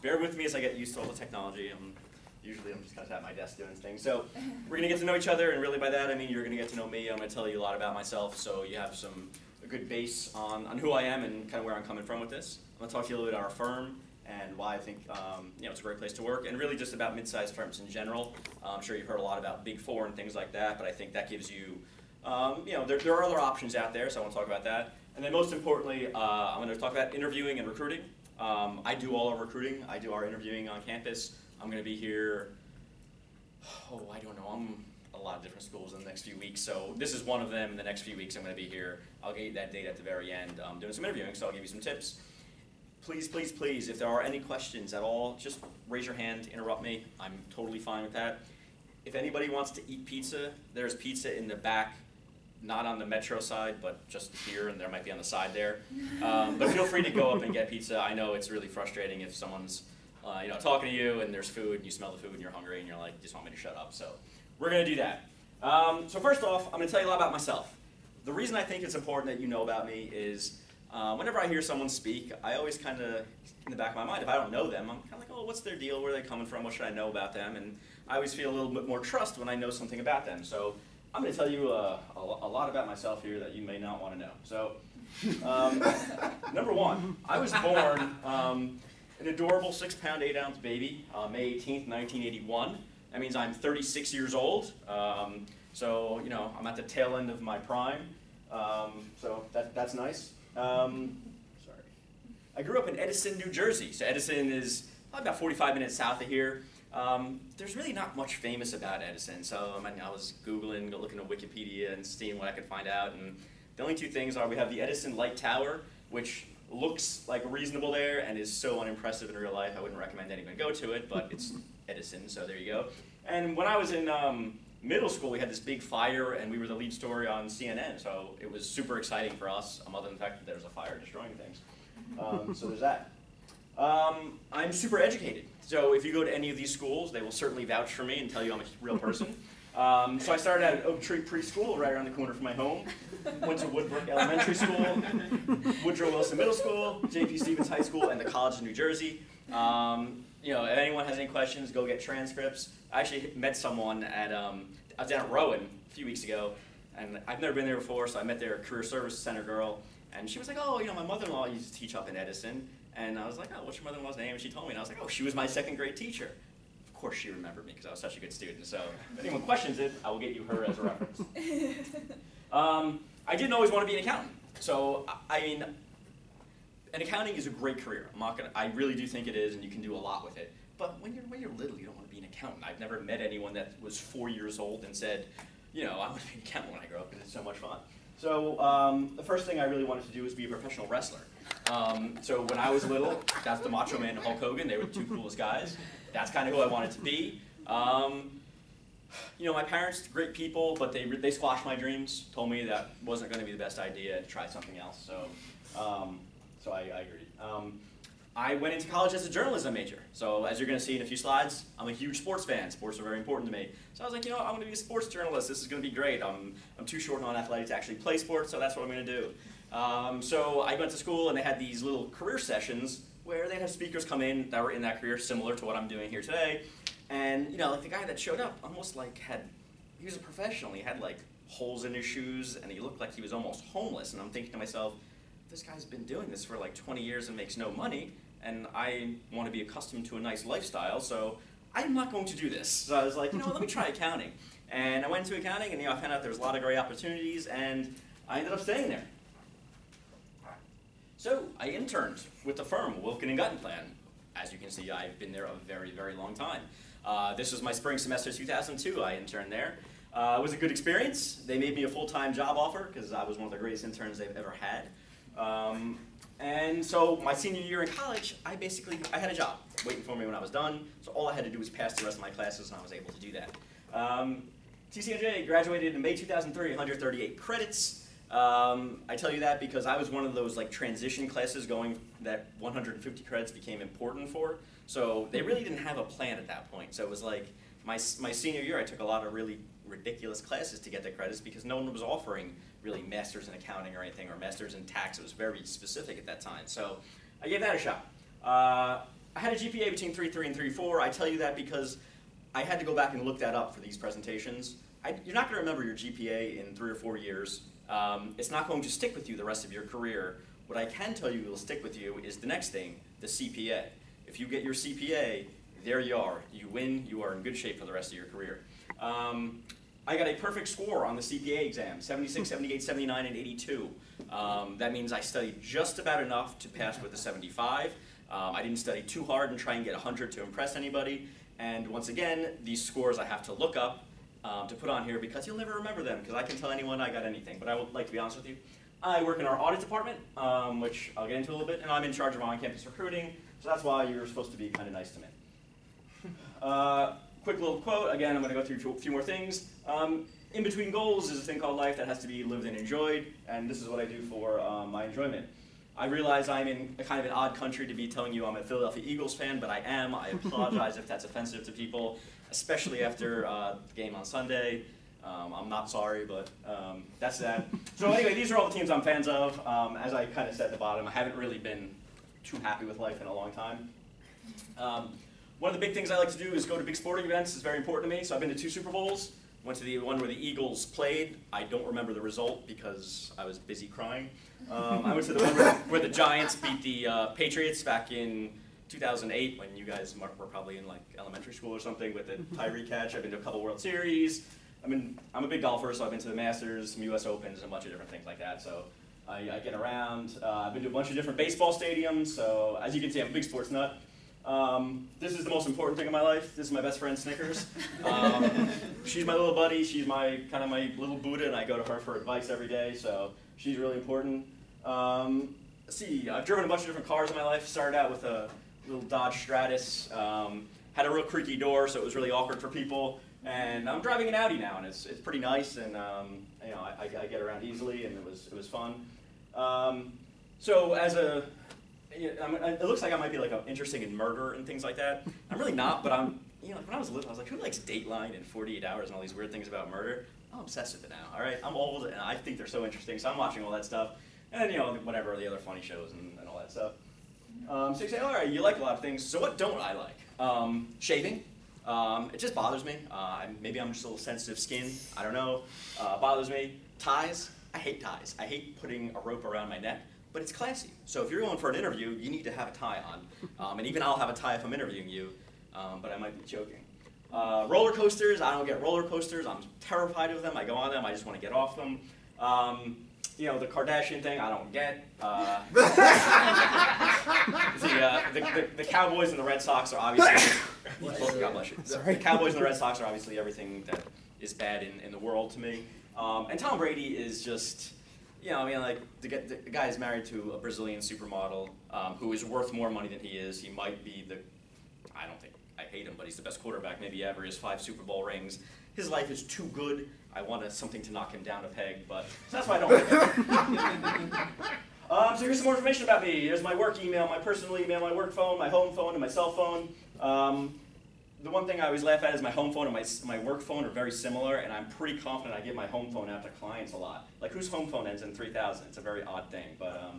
bear with me as I get used to all the technology. Usually I'm just kind of at my desk doing things. So we're going to get to know each other, and really by that I mean you're going to get to know me. I'm going to tell you a lot about myself, so you have a good base on who I am and kind of where I'm coming from with this. I'm going to talk to you a little bit about our firm and why I think it's a great place to work, and really just about mid-sized firms in general. I'm sure you've heard a lot about Big Four and things like that, but I think that gives you, there are other options out there, so I want to talk about that. And then most importantly, I'm going to talk about interviewing and recruiting. I do all our recruiting. I do our interviewing on campus. I'm going to be here, I don't know, I'm a lot of different schools in the next few weeks, so this is one of them. In the next few weeks I'm going to be here. I'll get you that date at the very end. I'm doing some interviewing, so I'll give you some tips. Please, please, please, if there are any questions at all, just raise your hand, interrupt me. I'm totally fine with that. If anybody wants to eat pizza, there's pizza in the back, not on the metro side, but just here, and there might be on the side there. But feel free to go up and get pizza. I know it's really frustrating if someone's talking to you and there's food and you smell the food and you're hungry and you're like, you just want me to shut up. So we're going to do that. So first off, I'm going to tell you a lot about myself. The reason I think it's important that you know about me is whenever I hear someone speak, I always kind of, in the back of my mind, if I don't know them, I'm kind of like, oh, what's their deal? Where are they coming from? What should I know about them? And I always feel a little bit more trust when I know something about them. So I'm going to tell you a lot about myself here that you may not want to know. So number one, I was born an adorable 6-pound, 8-ounce baby, May 18th, 1981. That means I'm 36 years old. So, I'm at the tail end of my prime. So that's nice. Sorry. I grew up in Edison, New Jersey. So Edison is about 45 minutes south of here. There's really not much famous about Edison. So I was Googling, looking at Wikipedia and seeing what I could find out. And the only two things are we have the Edison Light Tower, which looks like reasonable there and is so unimpressive in real life. I wouldn't recommend anyone go to it, but it's Edison, so there you go. And when I was in middle school, we had this big fire, and we were the lead story on CNN, so it was super exciting for us, other than the fact that there was a fire destroying things. So there's that. I'm super educated, so if you go to any of these schools, they will certainly vouch for me and tell you I'm a real person. So I started at Oak Tree Preschool, right around the corner from my home. Went to Woodbrook Elementary School, Woodrow Wilson Middle School, J.P. Stevens High School, and the College of New Jersey. If anyone has any questions, go get transcripts. I actually met someone at, I was down at Rowan a few weeks ago, and I've never been there before, so I met their Career Service Center girl, and she was like, oh, my mother-in-law used to teach up in Edison, and I was like, oh, what's your mother-in-law's name? And she told me, and I was like, oh, she was my 2nd grade teacher. Of course she remembered me, because I was such a good student, so if anyone questions it, I will get you her as a reference. I didn't always want to be an accountant, so, and accounting is a great career. I really do think it is, and you can do a lot with it. But when you're little, you don't want to be an accountant. I've never met anyone that was 4 years old and said, I want to be an accountant when I grow up because it's so much fun. So the first thing I really wanted to do was be a professional wrestler. So when I was little, that's the Macho Man and Hulk Hogan. They were the two coolest guys. That's kind of who I wanted to be. My parents, great people, but they squashed my dreams. Told me that wasn't going to be the best idea to try something else. So I agreed. I went into college as a journalism major. So as you're going to see in a few slides, I'm a huge sports fan. Sports are very important to me. So I was like, I'm going to be a sports journalist. This is going to be great. I'm too short and unathletic to actually play sports, so that's what I'm going to do. So I went to school, and they had these little career sessions where they'd have speakers come in that were in that career, similar to what I'm doing here today. And like the guy that showed up almost like he was a professional. He had like holes in his shoes, and he looked like he was almost homeless. And I'm thinking to myself, this guy's been doing this for like 20 years and makes no money, and I want to be accustomed to a nice lifestyle, so I'm not going to do this. So I was like, let me try accounting. And I went into accounting, and I found out there was a lot of great opportunities, and I ended up staying there. So I interned with the firm, Wilkin and Guttenplan. As you can see, I've been there a very, very long time. This was my spring semester 2002. I interned there. It was a good experience. They made me a full-time job offer because I was one of the greatest interns they've ever had. And so my senior year in college, I had a job waiting for me when I was done. So all I had to do was pass the rest of my classes, and I was able to do that. TCNJ graduated in May 2003, 138 credits. I tell you that because I was one of those transition classes that 150 credits became important for. So they really didn't have a plan at that point. So it was like my senior year, I took a lot of really ridiculous classes to get the credits because no one was offering really masters in accounting or anything, or masters in tax. It was very specific at that time. So I gave that a shot. I had a GPA between 3.3 and 3.4. I tell you that because I had to go back and look that up for these presentations. You're not going to remember your GPA in 3 or 4 years. It's not going to stick with you the rest of your career. What I can tell you will stick with you is the next thing, the CPA. If you get your CPA, there you are. You win, you are in good shape for the rest of your career. I got a perfect score on the CPA exam, 76, 78, 79, and 82. That means I studied just about enough to pass with a 75. I didn't study too hard and try and get 100 to impress anybody. And once again, these scores I have to look up to put on here because you'll never remember them because I can tell anyone I got anything. But I would like to be honest with you. I work in our audit department, which I'll get into a little bit, and I'm in charge of on-campus recruiting, so that's why you're supposed to be kind of nice to me. Quick little quote, again, I'm going to go through a few more things. In between goals is a thing called life that has to be lived and enjoyed, and this is what I do for my enjoyment. I realize I'm in a kind of an odd country to be telling you I'm a Philadelphia Eagles fan, but I am. I apologize if that's offensive to people, especially after the game on Sunday. I'm not sorry, but that's that. So anyway, these are all the teams I'm fans of. As I kind of said at the bottom, I haven't really been too happy with life in a long time. One of the big things I like to do is go to big sporting events. It's very important to me. So I've been to 2 Super Bowls. Went to the one where the Eagles played. I don't remember the result because I was busy crying. I went to the one where the Giants beat the Patriots back in 2008 when you guys were probably in like elementary school or something with the Tyree catch. I've been to a couple World Series. I'm a big golfer, so I've been to the Masters, some U.S. Opens, and a bunch of different things like that. So I get around. I've been to a bunch of different baseball stadiums. So as you can see, I'm a big sports nut. This is the most important thing in my life. This is my best friend, Snickers. She's my little buddy. She's my kind of my little Buddha, and I go to her for advice every day. So she's really important. Let's see. I've driven a bunch of different cars in my life. Started out with a little Dodge Stratus. Had a real creaky door, so it was really awkward for people. And I'm driving an Audi now, and it's pretty nice, and you know I get around easily, and it was fun. So as a it looks like I might be like interested in murder and things like that. I'm really not, but I'm when I was little, I was like, who likes Dateline and 48 Hours and all these weird things about murder? I'm obsessed with it now. All right, I'm old, and I think they're so interesting, so I'm watching all that stuff, and whatever the other funny shows and all that stuff. So you say, all right, you like a lot of things. So what don't I like? Shaving. It just bothers me. Maybe I'm just a little sensitive skin. I don't know. Bothers me. Ties. I hate ties. I hate putting a rope around my neck, but it's classy. So if you're going for an interview, you need to have a tie on. And even I'll have a tie if I'm interviewing you, but I might be joking. Roller coasters. I don't get roller coasters. I'm terrified of them. I go on them. I just want to get off them. The Kardashian thing, I don't get. The Cowboys and the Red Sox are obviously. God bless you. The Cowboys and the Red Sox are obviously everything that is bad in the world to me. And Tom Brady is just, the guy is married to a Brazilian supermodel who is worth more money than he is. He might be I hate him, but he's the best quarterback maybe ever. He has 5 Super Bowl rings. His life is too good. I want something to knock him down a peg, but so that's why I don't like him. So here's some more information about me. Here's my work email, my personal email, my work phone, my home phone, and my cell phone. The one thing I always laugh at is my home phone and my work phone are very similar, and I'm pretty confident I give my home phone out to clients a lot. Like, whose home phone ends in 3000? It's a very odd thing, but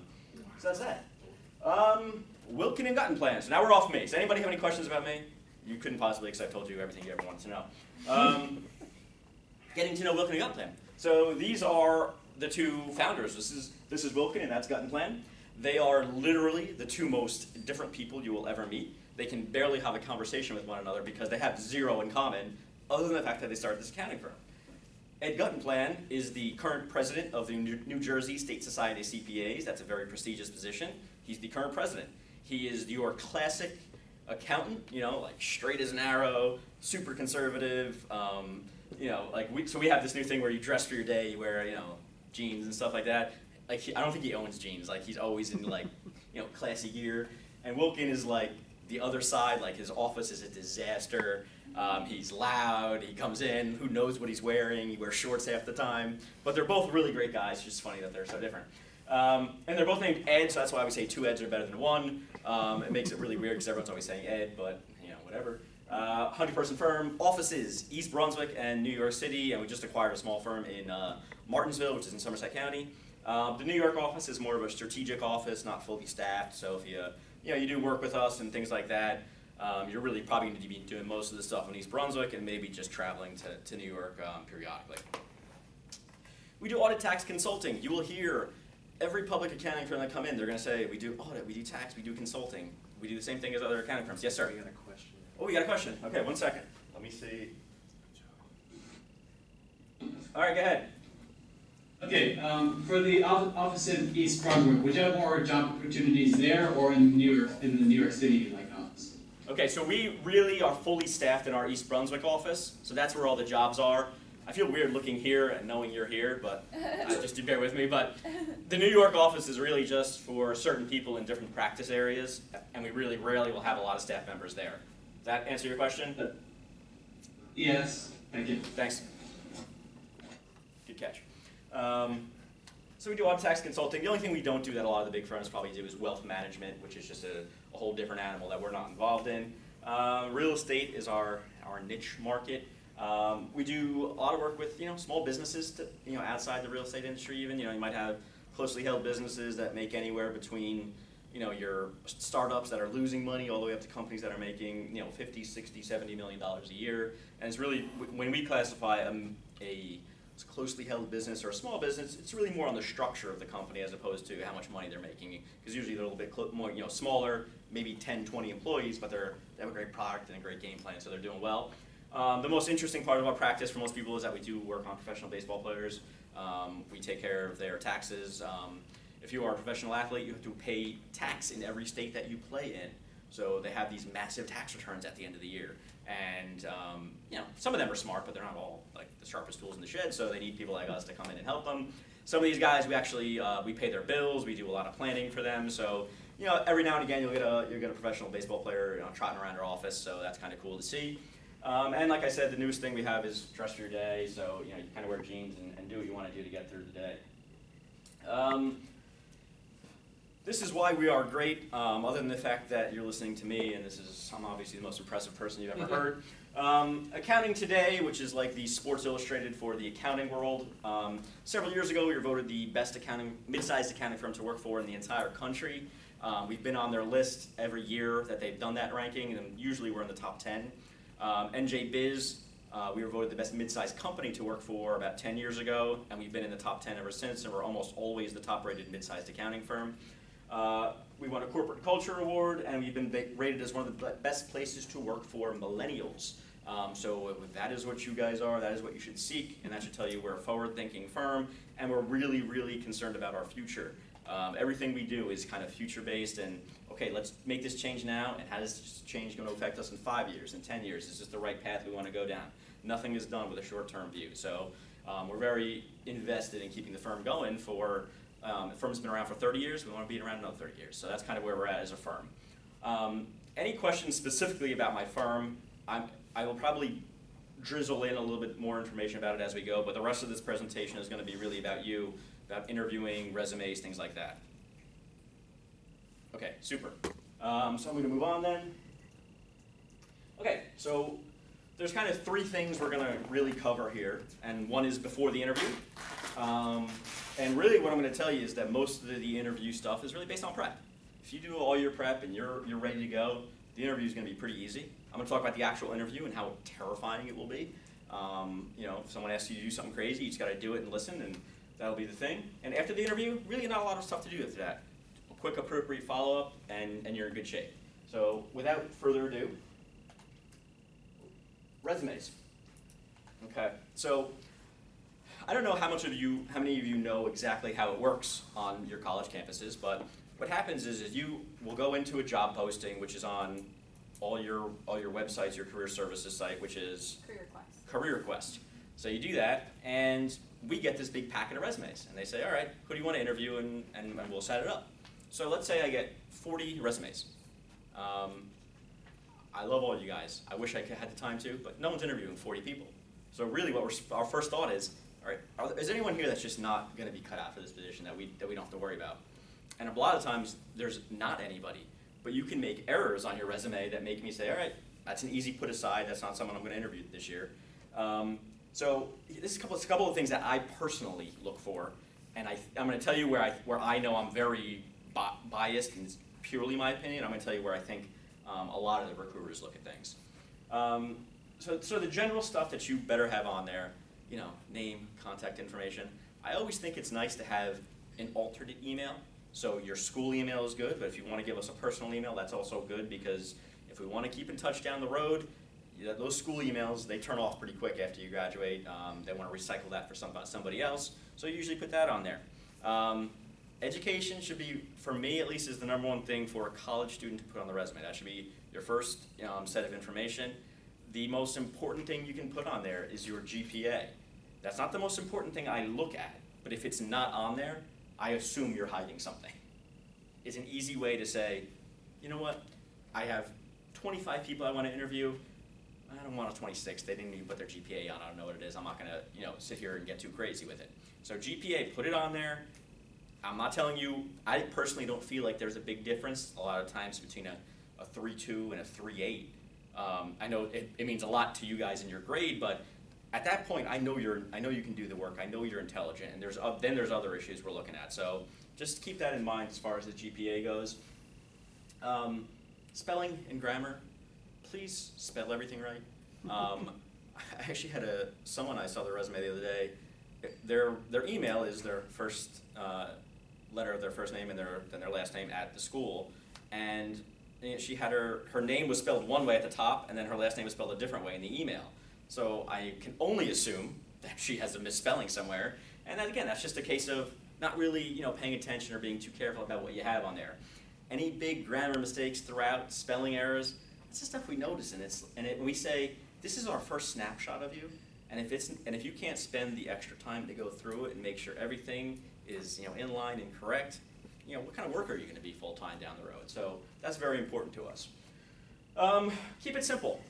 so that's that. Wilkin and Guttenplan. So now we're off me. Does anybody have any questions about me? You couldn't possibly, because I've told you everything you ever wanted to know. Getting to know Wilkin and Guttenplan. So these are the 2 founders. This is Wilkin, and that's Guttenplan. They are literally the 2 most different people you will ever meet. They can barely have a conversation with one another because they have 0 in common, other than the fact that they started this accounting firm. Ed Guttenplan is the current president of the New Jersey State Society of CPAs. That's a very prestigious position. He's the current president. He is your classic accountant, like straight as an arrow, super conservative. So we have this new thing where you dress for your day, you wear, jeans and stuff like that. Like, I don't think he owns jeans. Like, he's always in classy gear. And Wilkin is like the other side. Like, his office is a disaster. He's loud. He comes in. Who knows what he's wearing? He wears shorts half the time. But they're both really great guys. It's just funny that they're so different. And they're both named Ed, so that's why we say 2 Eds are better than 1. It makes it really weird because everyone's always saying Ed, but whatever. 100-person firm, offices, East Brunswick and New York City, and we just acquired a small firm in Martinsville, which is in Somerset County. The New York office is more of a strategic office, not fully staffed, so if you you do work with us and things like that, you're really probably going to be doing most of the stuff in East Brunswick and maybe just traveling to New York periodically. We do audit tax consulting. You will hear every public accounting firm that come in, they're going to say, we do audit, we do tax, we do consulting. We do the same thing as other accounting firms. Yes, sir? We got a question. Oh, we got a question. Okay, 1 second. Let me see. All right, go ahead. Okay, for the office in East Brunswick, would you have more job opportunities there or in the New York City office? Okay, so we really are fully staffed in our East Brunswick office, so that's where all the jobs are. I feel weird looking here and knowing you're here, but just to bear with me. But the New York office is really just for certain people in different practice areas, and we really rarely will have a lot of staff members there. Does that answer your question? Yes, thank you. Thanks. Good catch. So we do audit tax consulting. The only thing we don't do that a lot of the big firms probably do is wealth management, which is just a whole different animal that we're not involved in. Real estate is our niche market. We do a lot of work with small businesses to, outside the real estate industry even. You might have closely held businesses that make anywhere between your startups that are losing money all the way up to companies that are making 50, 60, 70 million dollars a year. And it's really, when we classify a closely held business or a small business, it's really more on the structure of the company as opposed to how much money they're making. Because usually they're a little bit more, smaller, maybe 10, 20 employees, but they have a great product and a great game plan, so they're doing well. The most interesting part of our practice for most people is that we do work on professional baseball players. We take care of their taxes. If you are a professional athlete, you have to pay tax in every state that you play in. So they have these massive tax returns at the end of the year. And some of them are smart, but they're not all like the sharpest tools in the shed, so they need people like us to come in and help them. Some of these guys, we actually we pay their bills. We do a lot of planning for them. So every now and again you'll get a professional baseball player trotting around our office. So that's kind of cool to see. And like I said, the newest thing we have is dress for your day. So you kind of wear jeans and do what you want to do to get through the day. This is why we are great, other than the fact that you're listening to me, and I'm obviously the most impressive person you've ever heard. Accounting Today, which is like the Sports Illustrated for the accounting world. Several years ago, we were voted the best mid-sized accounting firm to work for in the entire country. We've been on their list every year that they've done that ranking, and usually we're in the top 10. NJ Biz, we were voted the best mid-sized company to work for about 10 years ago, and we've been in the top 10 ever since, and we're almost always the top-rated mid-sized accounting firm. We won a Corporate Culture Award, and we've been rated as one of the best places to work for millennials. So that is what you guys are, that is what you should seek, and that should tell you we're a forward-thinking firm, and we're really, really concerned about our future. Everything we do is kind of future-based, and okay, let's make this change now, and how is this change going to affect us in 5 years, in 10 years? Is this the right path we want to go down? Nothing is done with a short-term view. So we're very invested in keeping the firm going for, the firm's been around for 30 years, we want to be around another 30 years. So that's kind of where we're at as a firm. Any questions specifically about my firm? I will probably drizzle in a little bit more information about it as we go, but the rest of this presentation is going to be really about you, about interviewing, resumes, things like that. Okay, super. So I'm going to move on then. Okay, so there's kind of 3 things we're going to really cover here, and one is before the interview. And really what I'm going to tell you is that most of the interview stuff is really based on prep. If you do all your prep and you're ready to go, the interview is going to be pretty easy. I'm going to talk about the actual interview and how terrifying it will be. If someone asks you to do something crazy, you just got to do it and listen, and that'll be the thing. And after the interview, really not a lot of stuff to do after that. A quick, appropriate follow-up, and you're in good shape. So without further ado, resumes. Okay, so I don't know how many of you know exactly how it works on your college campuses, but what happens is you will go into a job posting, which is on all your websites, your career services site, which is Career Quest. So you do that, and we get this big packet of resumes, and they say, all right, who do you want to interview, and we'll set it up. So let's say I get 40 resumes. I love all you guys. I wish I had the time to, but no one's interviewing 40 people. So really our first thought is, all right, is there anyone here that's just not going to be cut out for this position that we don't have to worry about? And a lot of times there's not anybody, but you can make errors on your resume that make me say, all right, that's an easy put aside. That's not someone I'm going to interview this year. So this is a couple of things that I personally look for, and I'm going to tell you where I know I'm very biased and purely my opinion. I'm going to tell you where I think a lot of the recruiters look at things. So the general stuff that you better have on there, you know, name, contact information. I always think it's nice to have an alternate email. So your school email is good, but if you want to give us a personal email, that's also good, because if we want to keep in touch down the road, those school emails, they turn off pretty quick after you graduate. They want to recycle that for somebody else, so you usually put that on there. Education should be, for me at least, is the #1 thing for a college student to put on the resume. That should be your first set of information. The most important thing you can put on there is your GPA. That's not the most important thing I look at, but if it's not on there, I assume you're hiding something. It's an easy way to say, you know what, I have 25 people I want to interview. I don't want a 26. They didn't even put their GPA on. I don't know what it is. I'm not going to sit here and get too crazy with it. So GPA, put it on there. I'm not telling you, I personally don't feel like there's a big difference a lot of times between a 3.2 and a 3.8. I know it means a lot to you guys in your grade, but at that point, I know you can do the work. I know you're intelligent, and then there's other issues we're looking at. So just keep that in mind as far as the GPA goes. Spelling and grammar, please spell everything right. I actually had someone, I saw their resume the other day. Their email is their first letter of their first name and then their last name at the school, and she had her name was spelled one way at the top, and then her last name was spelled a different way in the email. So I can only assume that she has a misspelling somewhere, and then again, that's just a case of not really paying attention or being too careful about what you have on there. Any big grammar mistakes throughout, spelling errors, that's the stuff we notice, and we say this is our first snapshot of you, and if you can't spend the extra time to go through it and make sure everything is in line and correct, what kind of worker are you going to be full time down the road? So that's very important to us. Keep it simple,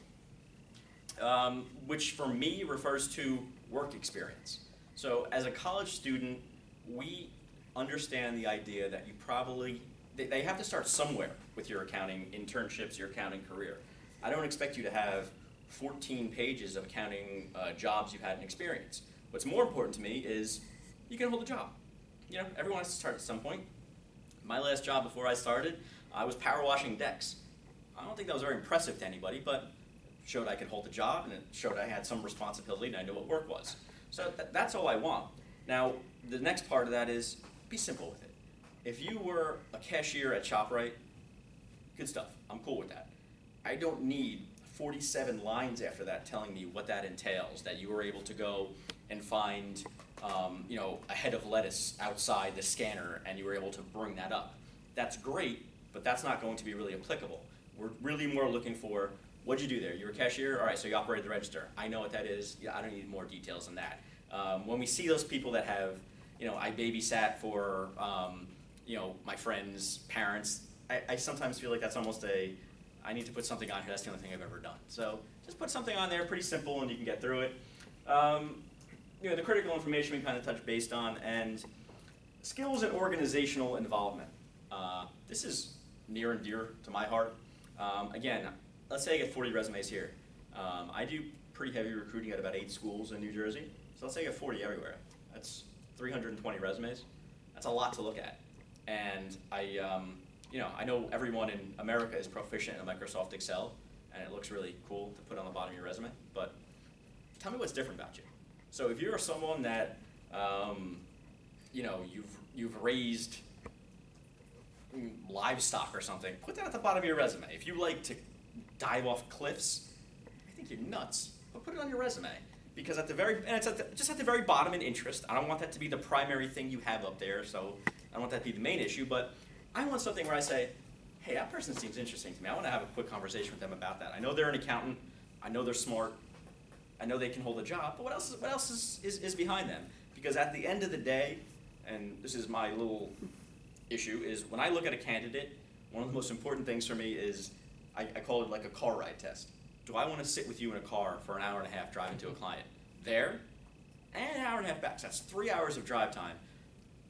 which for me refers to work experience. So as a college student, we understand the idea that they have to start somewhere with your accounting internships, your accounting career. I don't expect you to have 14 pages of accounting jobs you've had in experience. What's more important to me is you can hold a job. Everyone has to start at some point. My last job before I started, I was power washing decks. I don't think that was very impressive to anybody, but it showed I could hold a job, and it showed I had some responsibility and I knew what work was. So that's all I want. Now, the next part of that is be simple with it. If you were a cashier at ShopRite, good stuff. I'm cool with that. I don't need 47 lines after that telling me what that entails, that you were able to go and find a head of lettuce outside the scanner and you were able to bring that up. That's great, but that's not going to be really applicable. We're really more looking for, what'd you do there? You were a cashier? All right, so you operated the register. I know what that is. Yeah, I don't need more details than that. When we see those people that have, I babysat for, my friends' parents, I sometimes feel like that's almost I need to put something on here, that's the only thing I've ever done. So just put something on there, pretty simple, and you can get through it. The critical information we kind of touched based on, and skills and organizational involvement. This is near and dear to my heart. Again, let's say I get 40 resumes here. I do pretty heavy recruiting at about 8 schools in New Jersey, so let's say I get 40 everywhere. That's 320 resumes. That's a lot to look at. And I know everyone in America is proficient in Microsoft Excel, and it looks really cool to put on the bottom of your resume, but tell me what's different about you. So if you're someone that, you've raised livestock or something, put that at the bottom of your resume. If you like to dive off cliffs, I think you're nuts, but put it on your resume. Because just at the very bottom in interest. I don't want that to be the primary thing you have up there, so I don't want that to be the main issue, but I want something where I say, hey, that person seems interesting to me. I want to have a quick conversation with them about that. I know they're an accountant. I know they're smart. I know they can hold a job, but what else is behind them? Because at the end of the day, and this is my little issue, is when I look at a candidate, one of the most important things for me is, I call it like a car ride test. Do I want to sit with you in a car for an hour and a half driving to a client? There, and an hour and a half back. So that's 3 hours of drive time.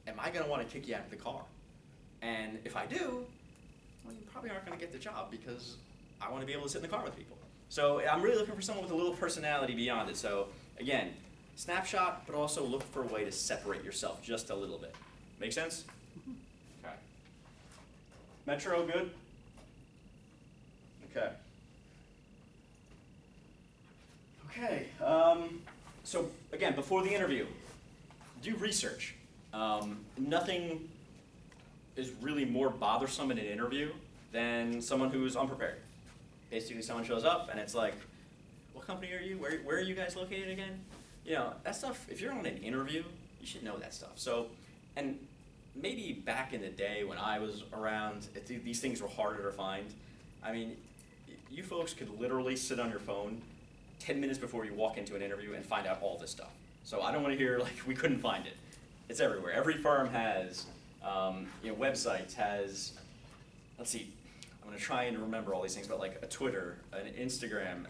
Am I going to want to kick you out of the car? And if I do, well, you probably aren't going to get the job, because I want to be able to sit in the car with people. So I'm really looking for someone with a little personality beyond it. So again, snapshot, but also look for a way to separate yourself just a little bit. Make sense? Okay. Metro, good? Okay. Okay, so again, before the interview, do research. Nothing is really more bothersome in an interview than someone who's unprepared. Basically, someone shows up and it's like, what company are you? Where are you guys located again? You know, that stuff, if you're on an interview, you should know that stuff. So, and maybe back in the day when I was around, these things were harder to find. I mean, you folks could literally sit on your phone 10 minutes before you walk into an interview and find out all this stuff. So I don't want to hear like we couldn't find it. It's everywhere. Every firm has, websites, has, let's see, I'm going to try and remember all these things, but like a Twitter, an Instagram,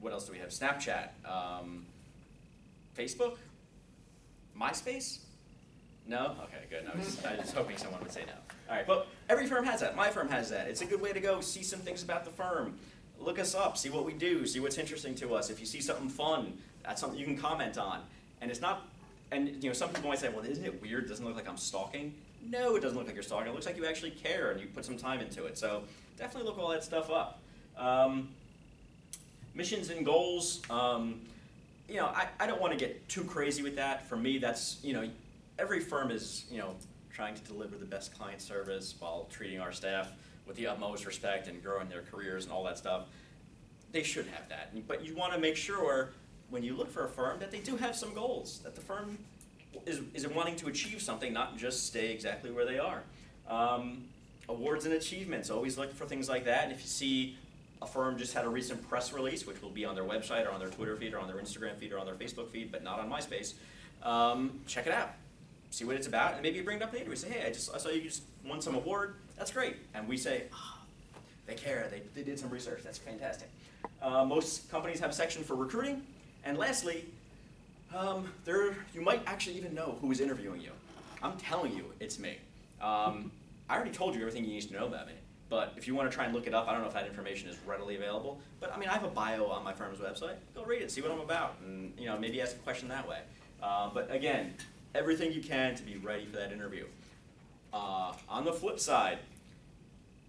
what else do we have? Snapchat, Facebook, MySpace? No? Okay, good. I was hoping someone would say no. All right, but every firm has that. My firm has that. It's a good way to go see some things about the firm. Look us up, see what we do, see what's interesting to us. If you see something fun, that's something you can comment on. And it's not, and some people might say, well, isn't it weird? Doesn't it look like I'm stalking? No, it doesn't look like you're stalking. It looks like you actually care and you put some time into it. So definitely look all that stuff up. Missions and goals, I don't want to get too crazy with that. For me, that's, every firm is, trying to deliver the best client service while treating our staff with the utmost respect and growing their careers and all that stuff. They should have that. But you want to make sure when you look for a firm that they do have some goals, that the firm is wanting to achieve something, not just stay exactly where they are. Awards and achievements, always look for things like that. And if you see a firm just had a recent press release, which will be on their website or on their Twitter feed or on their Instagram feed or on their Facebook feed, but not on MySpace, check it out. See what it's about, and maybe you bring it up later. We say, hey, I saw you just won some award. That's great. And we say, they care. They did some research. That's fantastic. Most companies have a section for recruiting. And lastly, you might actually even know who is interviewing you. I'm telling you, it's me. I already told you everything you need to know about me. But if you want to try and look it up, I don't know if that information is readily available. But I mean, I have a bio on my firm's website. Go read it, see what I'm about, and maybe ask a question that way. But again, everything you can to be ready for that interview. On the flip side,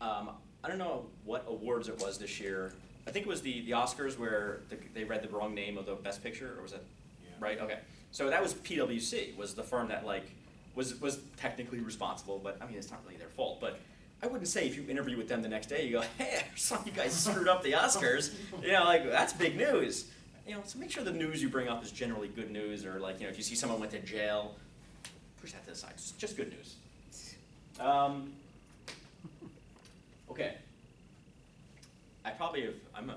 I don't know what awards it was this year. I think it was the Oscars where they read the wrong name of the best picture, or was it? Yeah. Right, okay. So that was PwC, was the firm that was technically responsible, but I mean, it's not really their fault. But I wouldn't say if you interview with them the next day, you go, hey, I saw you guys screwed up the Oscars. That's big news. So make sure the news you bring up is generally good news, or if you see someone went to jail, push that to the side. It's just good news. Okay. I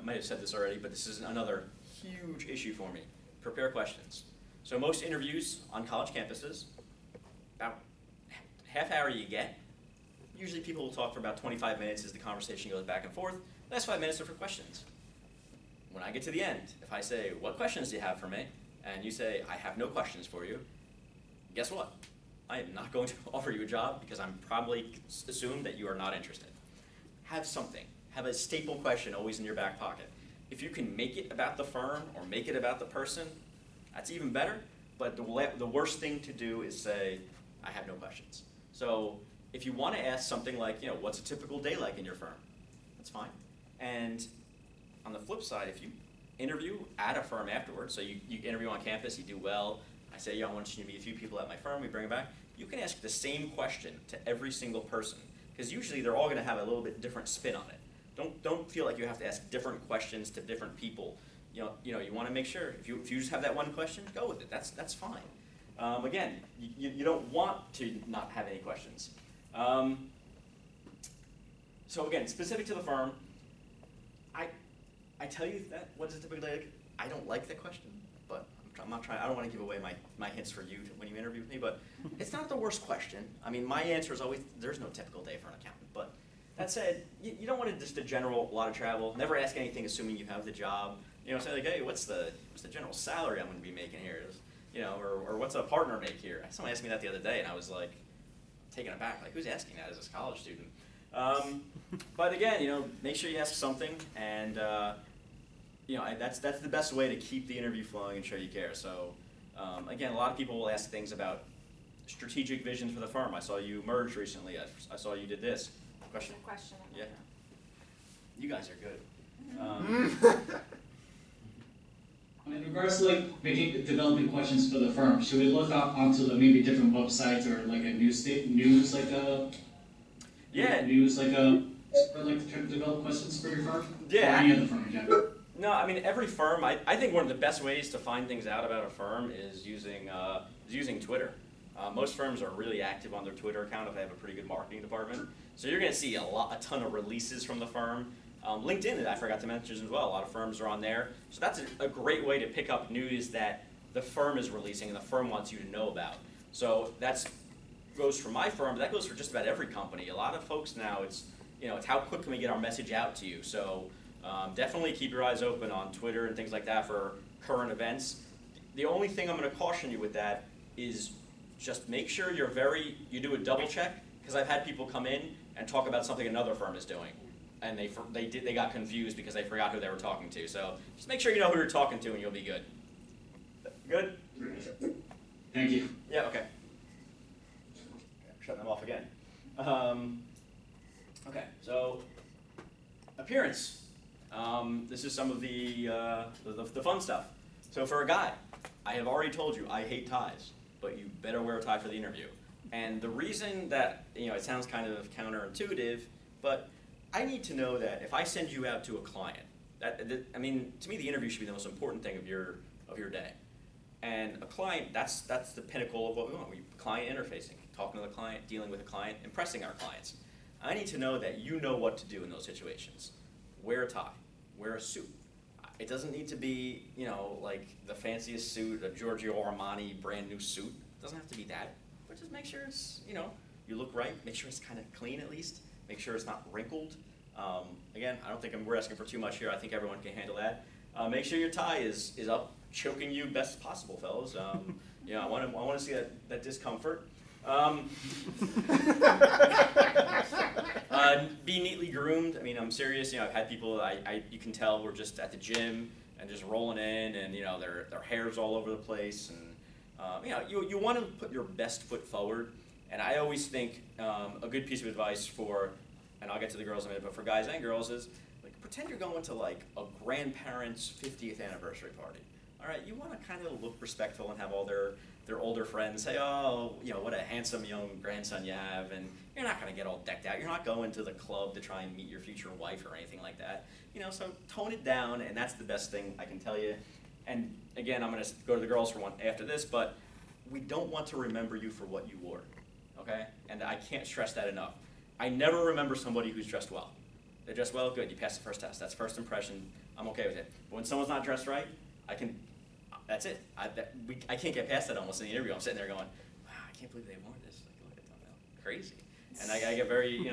might have said this already, but this is another huge issue for me. Prepare questions. So most interviews on college campuses, about half hour you get. Usually people will talk for about 25 minutes as the conversation goes back and forth. Last 5 minutes are for questions. When I get to the end, if I say, what questions do you have for me? And you say, I have no questions for you, guess what? I am not going to offer you a job because I'm probably assumed that you are not interested. Have something. Have a staple question always in your back pocket. If you can make it about the firm or make it about the person, that's even better. But the worst thing to do is say, I have no questions. So if you want to ask something like, what's a typical day like in your firm? That's fine. And on the flip side, if you interview at a firm afterwards, so you interview on campus, you do well, I say, I want you to meet a few people at my firm, we bring it back, you can ask the same question to every single person, because usually they're all going to have a little bit different spin on it. Don't feel like you have to ask different questions to different people. You want to make sure, if you just have that one question, go with it. That's fine. Again, you don't want to not have any questions. So again, specific to the firm, I tell you that what is it typically like? I don't like that question, but I'm not trying. I don't want to give away my hints for you when you interview with me. But it's not the worst question. I mean, my answer is always there's no typical day for an accountant. But that said, you don't want to just a lot of travel. Never ask anything assuming you have the job. Say like, hey, what's the general salary I'm going to be making here? Or what's a partner make here? Someone asked me that the other day, and I was like taken aback. Like, who's asking that as a college student? But again, make sure you ask something, and that's the best way to keep the interview flowing and show you care. So again, a lot of people will ask things about strategic visions for the firm. I saw you merge recently. I saw you did this. Question? A question. Yeah. You guys are good. In regards to like developing questions for the firm, should we look up onto the maybe different websites or like a news like a for like to develop questions for your firm? Yeah. Or any other firm in general? No, I mean every firm. I think one of the best ways to find things out about a firm is using Twitter. Most firms are really active on their Twitter account if they have a pretty good marketing department. So you're going to see a ton of releases from the firm. LinkedIn, I forgot to mention as well. A lot of firms are on there. So that's a great way to pick up news that the firm is releasing and the firm wants you to know about. So that goes for my firm, but that goes for just about every company. A lot of folks now, it's how quick can we get our message out to you. So definitely keep your eyes open on Twitter and things like that for current events. The only thing I'm going to caution you with that is just make sure you do a double check, because I've had people come in and talk about something another firm is doing, and they got confused because they forgot who they were talking to. So just make sure you know who you're talking to, and you'll be good. Good? Thank you. Yeah. Okay. Shut them off again. Okay. So appearance. This is some of the fun stuff. So for a guy, I have already told you I hate ties, but you better wear a tie for the interview. And the reason that, it sounds kind of counterintuitive, but I need to know that if I send you out to a client, to me the interview should be the most important thing of your day. And a client, that's the pinnacle of what we want. Client interfacing, talking to the client, dealing with the client, impressing our clients. I need to know that you know what to do in those situations. Wear a tie, wear a suit. It doesn't need to be, like the fanciest suit, a Giorgio Armani brand new suit. It doesn't have to be that, but just make sure it's, you look right. Make sure it's kind of clean at least. Make sure it's not wrinkled. Again, I don't think we're asking for too much here. I think everyone can handle that. Make sure your tie is up, choking you best possible, fellas. I want to see that discomfort. Be neatly groomed. I mean, I'm serious. I've had people. You can tell we're just at the gym and just rolling in, and their hair's all over the place, and you want to put your best foot forward. And I always think a good piece of advice for, and I'll get to the girls in a minute, but for guys and girls is like pretend you're going to like a grandparent's 50th anniversary party. All right, you want to kind of look respectful and have all their older friends say, oh, what a handsome young grandson you have, and you're not going to get all decked out. You're not going to the club to try and meet your future wife or anything like that. So tone it down, and that's the best thing I can tell you. And again, I'm going to go to the girls for one after this, but we don't want to remember you for what you wore, okay? And I can't stress that enough. I never remember somebody who's dressed well. They're dressed well, good, you passed the first test. That's first impression, I'm okay with it. But when someone's not dressed right, that's it. I can't get past that almost in the interview. I'm sitting there going, wow, I can't believe they wore this. Like, look at them, crazy. And I get very,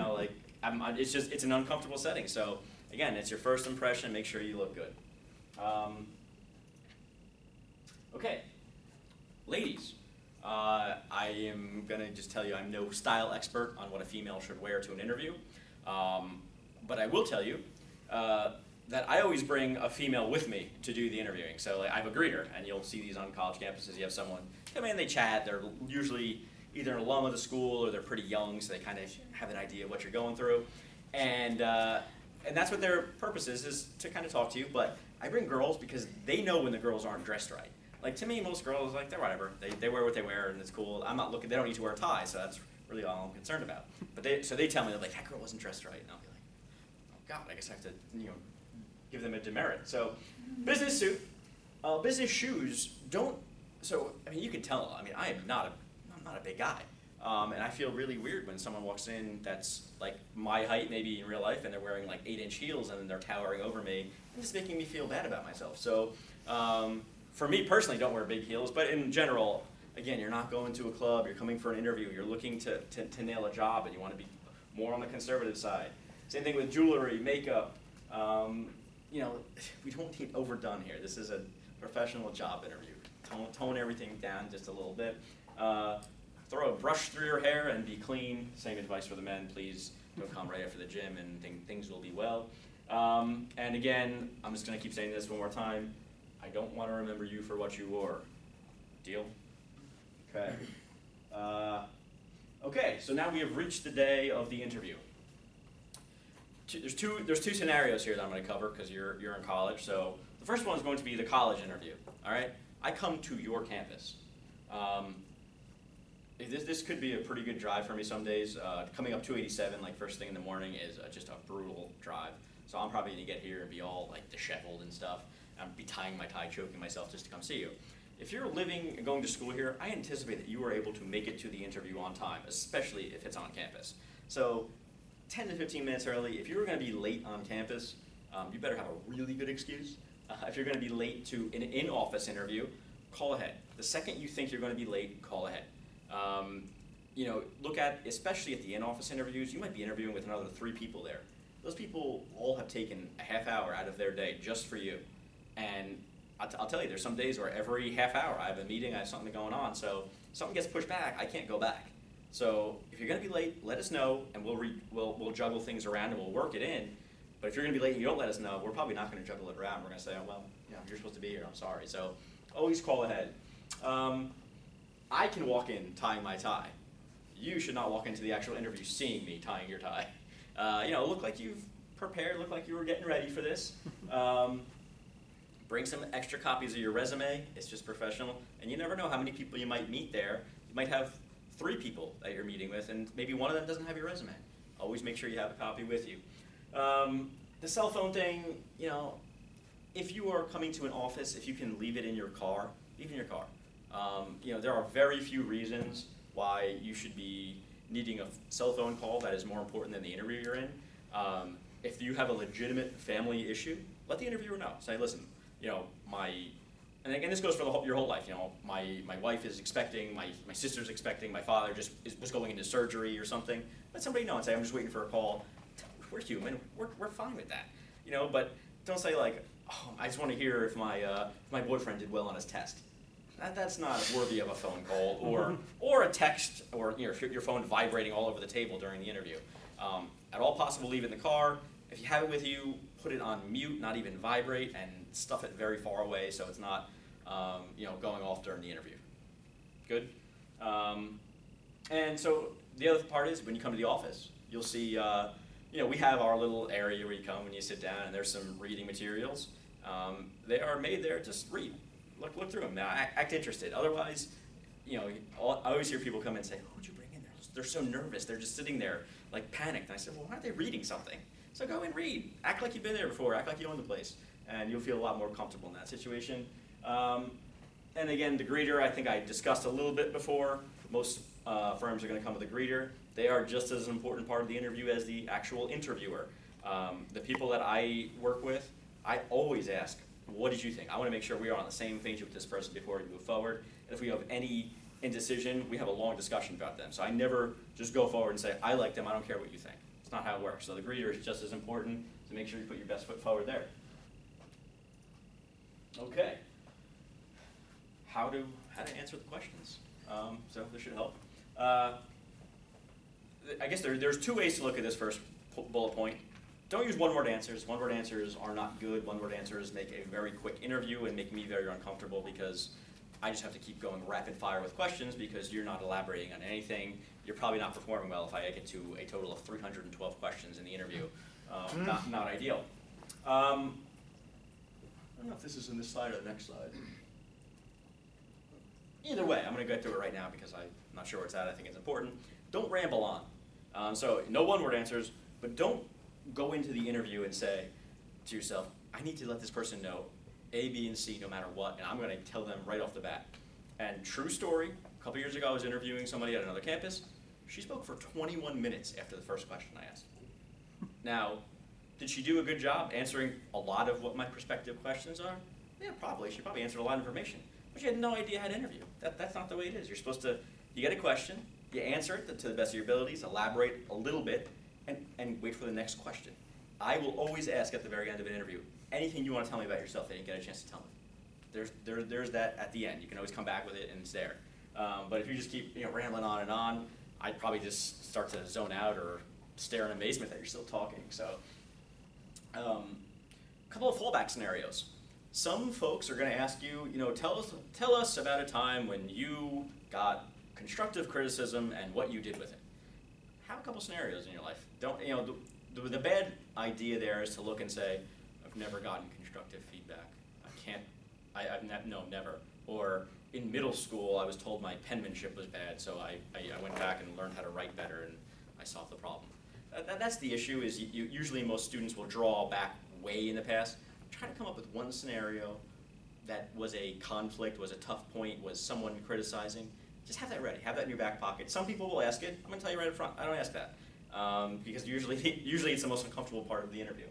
it's an uncomfortable setting. So again, it's your first impression. Make sure you look good. Okay, ladies. I am gonna just tell you I'm no style expert on what a female should wear to an interview, but I will tell you that I always bring a female with me to do the interviewing. So I have a greeter, and you'll see these on college campuses. You have someone come in, they chat. They're usually either an alum of the school or they're pretty young, so they kind of have an idea of what you're going through. And that's what their purpose is to kind of talk to you. But I bring girls because they know when the girls aren't dressed right. Like to me, most girls, like they're whatever. They wear what they wear, and it's cool. I'm not looking. They don't need to wear a tie, so that's really all I'm concerned about. But they tell me, they're like, that girl wasn't dressed right, and I'll be like, oh God, I guess I have to give them a demerit. So business suit, business shoes don't. So I mean, you can tell. I mean, I'm not a big guy, and I feel really weird when someone walks in that's like my height, maybe in real life, and they're wearing like 8-inch heels, and then they're towering over me, and it's making me feel bad about myself. So. For me personally, don't wear big heels, but in general, again, you're not going to a club, you're coming for an interview, you're looking to nail a job, and you want to be more on the conservative side. Same thing with jewelry, makeup. We don't need overdone here. This is a professional job interview. Tone everything down just a little bit. Throw a brush through your hair and be clean. Same advice for the men, please don't come right after the gym and things will be well. And again, I'm just going to keep saying this one more time. I don't want to remember you for what you wore. Deal? Okay. Okay, so now we have reached the day of the interview. There's two scenarios here that I'm going to cover because you're in college. So the first one is going to be the college interview. All right, I come to your campus. This could be a pretty good drive for me some days. Coming up 287 like first thing in the morning is just a brutal drive. So I'm probably going to get here and be all like disheveled and stuff. I'm be tying my tie, choking myself just to come see you. If you're living and going to school here, I anticipate that you are able to make it to the interview on time, especially if it's on campus. So 10 to 15 minutes early. If you're going to be late on campus, you better have a really good excuse. If you're going to be late to an in-office interview, call ahead. The second you think you're going to be late, call ahead. Look at, especially at the in-office interviews, you might be interviewing with another 3 people there. Those people all have taken a half hour out of their day just for you. And I'll tell you, there's some days where every half hour I have a meeting, I have something going on, so if something gets pushed back, I can't go back. So if you're going to be late, let us know, and we'll juggle things around and we'll work it in. But if you're going to be late and you don't let us know, we're probably not going to juggle it around. We're going to say, oh, well, you're supposed to be here, I'm sorry. So always call ahead. I can walk in tying my tie. You should not walk into the actual interview seeing me tying your tie. Look like you've prepared, look like you were getting ready for this. Bring some extra copies of your resume. It's just professional. And you never know how many people you might meet there. You might have 3 people that you're meeting with, and maybe one of them doesn't have your resume. Always make sure you have a copy with you. The cell phone thing, if you are coming to an office, if you can leave it in your car, leave it in your car. There are very few reasons why you should be needing a cell phone call that is more important than the interview you're in. If you have a legitimate family issue, let the interviewer know. Say, listen, and again, this goes for your whole life. My wife is expecting, my sister's expecting, my father was going into surgery or something. Let somebody know and say, I'm just waiting for a call. We're human. We're fine with that. But don't say like, oh, I just want to hear if my boyfriend did well on his test. That's not worthy of a phone call or a text or your phone vibrating all over the table during the interview. At all possible, leave it in the car. If you have it with you, put it on mute, not even vibrate, and stuff it very far away so it's not going off during the interview. Good? And so the other part is when you come to the office, you'll see, we have our little area where you come and you sit down and there's some reading materials. They are made there, just read. Look through them. Now, act interested. Otherwise, I always hear people come in and say, who'd you bring in there? They're so nervous. They're just sitting there, like panicked. And I said, well, why aren't they reading something? So go and read. Act like you've been there before. Act like you own the place. And you'll feel a lot more comfortable in that situation. And again, the greeter, I think I discussed a little bit before. Most firms are going to come with a greeter. They are just as an important part of the interview as the actual interviewer. The people that I work with, I always ask, what did you think? I want to make sure we are on the same page with this person before we move forward. And if we have any indecision, we have a long discussion about them. So I never just go forward and say, I like them, I don't care what you think. It's not how it works. So the greeter is just as important to make sure you put your best foot forward there. Okay. How to answer the questions. So this should help. I guess there's 2 ways to look at this first bullet point. Don't use one-word answers. One-word answers are not good. One-word answers make a very quick interview and make me very uncomfortable because I just have to keep going rapid fire with questions because you're not elaborating on anything. You're probably not performing well if I get to a total of 312 questions in the interview. Not ideal. I don't know if this is in this slide or the next slide. Either way, I'm going to go through it right now because I'm not sure where it's at. I think it's important. Don't ramble on. So no one-word answers, but don't go into the interview and say to yourself, I need to let this person know A, B, and C no matter what, and I'm going to tell them right off the bat. And true story, a couple years ago I was interviewing somebody at another campus. She spoke for 21 minutes after the first question I asked. Now, did she do a good job answering a lot of what my prospective questions are? Yeah, probably. She probably answered a lot of information. But she had no idea how to interview. That's not the way it is. You're supposed to, you get a question, you answer it to the best of your abilities, elaborate a little bit, and wait for the next question. I will always ask at the very end of an interview, anything you want to tell me about yourself that you didn't get a chance to tell me. There's that at the end. You can always come back with it and it's there. But if you just keep rambling on and on, I'd probably just start to zone out or stare in amazement that you're still talking. So a couple of fallback scenarios. Some folks are going to ask you, tell us about a time when you got constructive criticism and what you did with it. Have a couple scenarios in your life. Don't, you know, the bad idea there is to look and say, I've never gotten constructive feedback. No, never. Or in middle school, I was told my penmanship was bad, so I went back and learned how to write better, and I solved the problem. That's the issue, is usually most students will draw back way in the past. Try to come up with one scenario that was a conflict, was a tough point, was someone criticizing. Just have that ready, have that in your back pocket. Some people will ask it. I'm gonna tell you right up front, I don't ask that. Because usually it's the most uncomfortable part of the interview.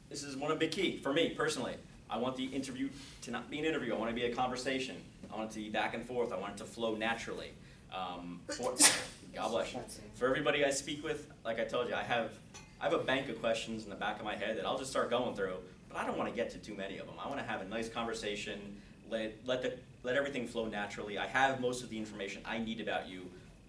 This is one big key for me personally. I want the interview to not be an interview. I want it to be a conversation. I want it to be back and forth. I want it to flow naturally. God bless you. For everybody I speak with, like I told you, I have a bank of questions in the back of my head that I'll just start going through, but I don't want to get to too many of them. I want to have a nice conversation, let everything flow naturally. I have most of the information I need about you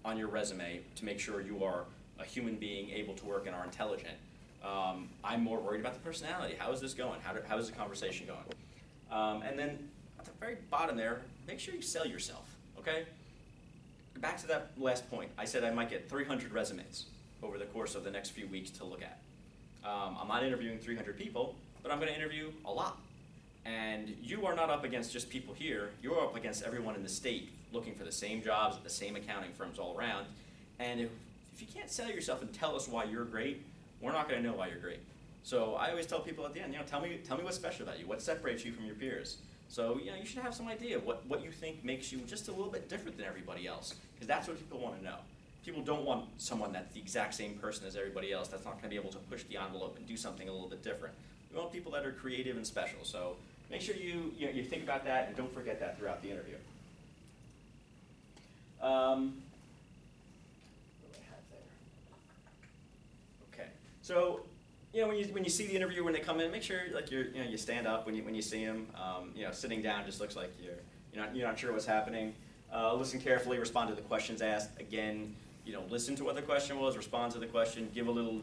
on your resume to make sure you are a human being able to work and are intelligent. I'm more worried about the personality. How is this going? How is the conversation going? And then at the very bottom there, make sure you sell yourself, okay? Back to that last point. I said I might get 300 resumes over the course of the next few weeks to look at. I'm not interviewing 300 people, but I'm going to interview a lot. And you are not up against just people here. You're up against everyone in the state looking for the same jobs at the same accounting firms all around. And if you can't sell yourself and tell us why you're great, we're not going to know why you're great. So I always tell people at the end, tell me what's special about you, what separates you from your peers. So you should have some idea of what you think makes you just a little bit different than everybody else, because that's what people want to know. People don't want someone that's the exact same person as everybody else that's not going to be able to push the envelope and do something a little bit different. We want people that are creative and special. So make sure you think about that and don't forget that throughout the interview. What do I have there? Okay. So when you see the interviewer when they come in, make sure you stand up when you see them. Sitting down just looks like you're not sure what's happening. Listen carefully, respond to the questions asked. Again, listen to what the question was, respond to the question, give a little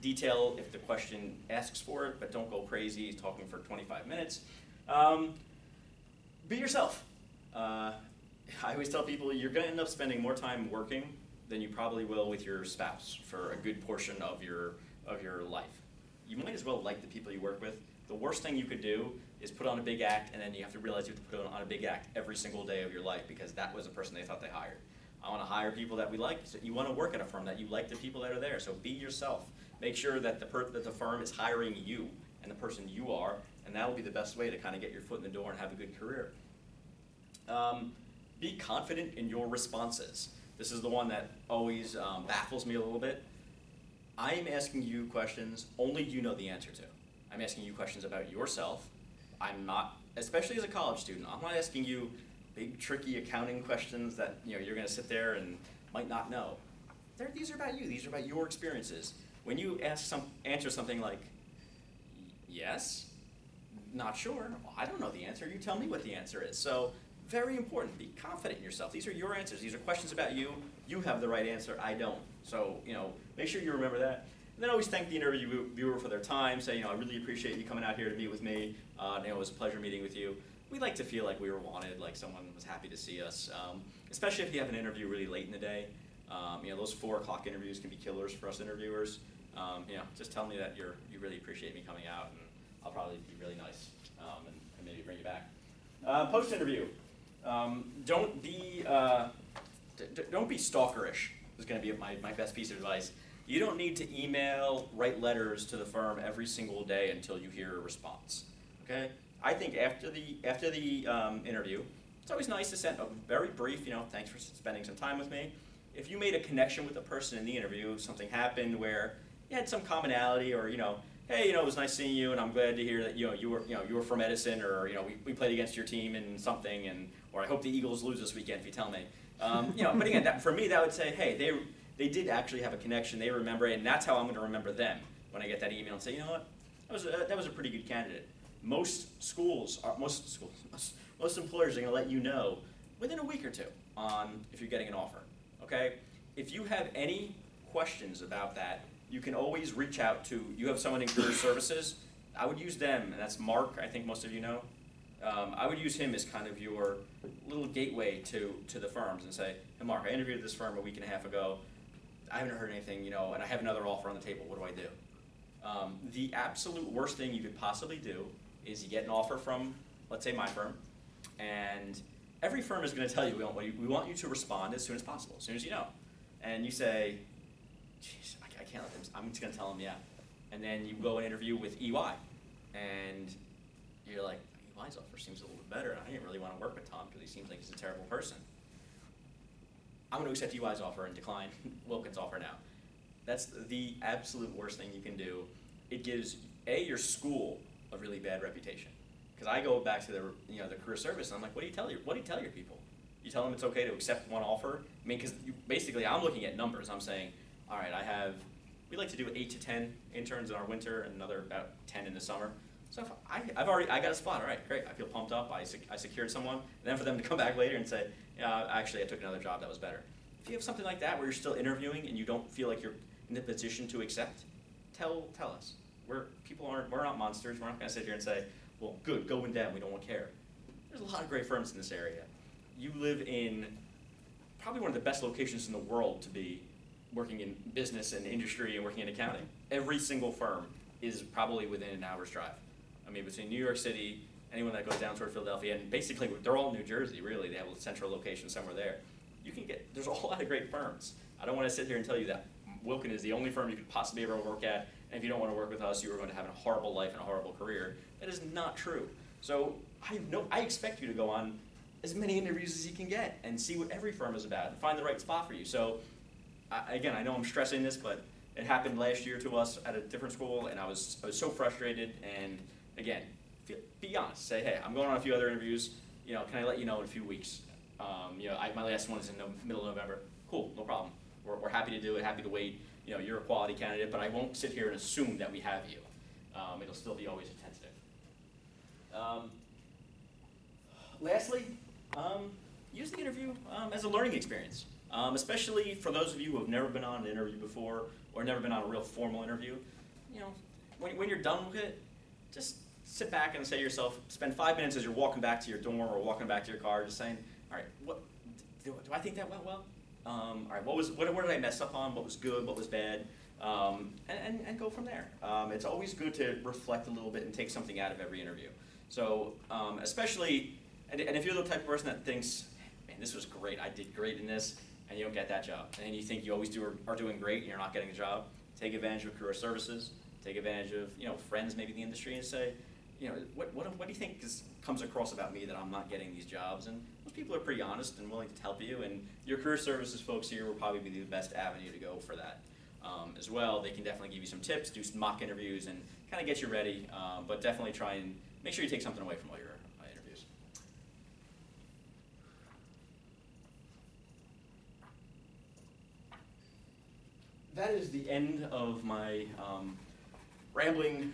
detail if the question asks for it, but don't go crazy talking for 25 minutes. Be yourself. I always tell people you're going to end up spending more time working than you probably will with your spouse for a good portion of your life. You might as well like the people you work with. The worst thing you could do is put on a big act, and then you have to realize you have to put on a big act every single day of your life because that was the person they thought they hired. I want to hire people that we like. So you want to work at a firm that you like the people that are there. So be yourself. Make sure that the firm is hiring you and the person you are, and that will be the best way to kind of get your foot in the door and have a good career. Be confident in your responses. This is the one that always baffles me a little bit. I'm asking you questions only you know the answer to. I'm asking you questions about yourself. I'm not, especially as a college student, I'm not asking you big, tricky accounting questions that you're going to sit there and might not know. These are about you. These are about your experiences. When you answer something like, yes, not sure, well, I don't know the answer. You tell me what the answer is. So very important. Be confident in yourself. These are your answers. These are questions about you. You have the right answer. I don't. So make sure you remember that. And then always thank the interviewer for their time. Say, I really appreciate you coming out here to meet with me. It was a pleasure meeting with you. We like to feel like we were wanted, like someone was happy to see us, especially if you have an interview really late in the day. Those 4 o'clock interviews can be killers for us interviewers. Just tell me that you really appreciate me coming out, and I'll probably be really nice and maybe bring you back. Post-interview, don't be stalkerish. Is going to be my best piece of advice. You don't need to email, write letters to the firm every single day until you hear a response. Okay? I think after the interview, it's always nice to send a very brief, thanks for spending some time with me. If you made a connection with the person in the interview, something happened where you had some commonality, or hey, it was nice seeing you, and I'm glad to hear that you were from Edison, or we played against your team in something, or I hope the Eagles lose this weekend if you tell me. But again, for me, that would say, hey, they did actually have a connection. They remember it, and that's how I'm going to remember them when I get that email and say, you know what, that was a pretty good candidate. Most employers are going to let you know within a week or two on if you're getting an offer. Okay? If you have any questions about that, you can always reach out to. You have someone in career services. I would use them, and that's Mark. I think most of you know. I would use him as kind of your little gateway to the firms and say, hey Mark, I interviewed this firm a week and a half ago. I haven't heard anything, you know, and I have another offer on the table. What do I do? The absolute worst thing you could possibly do is you get an offer from, let's say, my firm, and every firm is going to tell you, we want you to respond as soon as possible, as soon as you know. And you say, geez, I can't let them, I'm just going to tell them yeah. And then you go and interview with EY, and you're like, EY's offer seems a little bit better. I didn't really want to work with Tom because he seems like he's a terrible person. I'm going to accept EY's offer and decline Wilkin's offer now. That's the absolute worst thing you can do. It gives, your school a really bad reputation. Because I go back to the career service, and I'm like, what do you tell your people? You tell them it's okay to accept one offer? I mean, because basically I'm looking at numbers. I'm saying, all right, we like to do 8 to 10 interns in our winter and another about 10 in the summer. So if I got a spot, all right, great. I feel pumped up. I secured someone. And then for them to come back later and say, yeah, actually I took another job that was better. If you have something like that where you're still interviewing and you don't feel like you're in the position to accept, tell us. We're not monsters. We're not going to sit here and say, well, good, go with them. We don't care. There's a lot of great firms in this area. You live in probably one of the best locations in the world to be working in business and industry and working in accounting. Every single firm is probably within an hour's drive. I mean, between New York City, anyone that goes down toward Philadelphia, and basically they're all New Jersey, really. They have a central location somewhere there. There's a whole lot of great firms. I don't want to sit here and tell you that Wilkin is the only firm you could possibly ever work at, and if you don't want to work with us, you are going to have a horrible life and a horrible career. That is not true. So I expect you to go on as many interviews as you can get and see what every firm is about and find the right spot for you. So again, I know I'm stressing this, but it happened last year to us at a different school, and I was so frustrated. And again, be honest. Say, hey, I'm going on a few other interviews. You know, can I let you know in a few weeks? My last one is in the middle of November. Cool, no problem. We're happy to do it. Happy to wait. You know, you're a quality candidate, but I won't sit here and assume that we have you. It'll still be always a tentative. Lastly, use the interview as a learning experience. Especially for those of you who have never been on an interview before or never been on a real formal interview. You know, when you're done with it, just sit back and say to yourself, spend 5 minutes as you're walking back to your dorm or walking back to your car, just saying, all right, do I think that went well? All right, what did I mess up on? What was good? What was bad? And go from there. It's always good to reflect a little bit and take something out of every interview. So especially, and if you're the type of person that thinks, man, this was great, I did great in this, and you don't get that job, and you think you always are doing great and you're not getting a job, take advantage of career services, take advantage of friends maybe in the industry and say, what do you think comes across about me that I'm not getting these jobs? And most people are pretty honest and willing to help you, and your career services folks here will probably be the best avenue to go for that. As well, they can definitely give you some tips, do some mock interviews, and kind of get you ready, but definitely try and make sure you take something away from all your interviews. That is the end of my rambling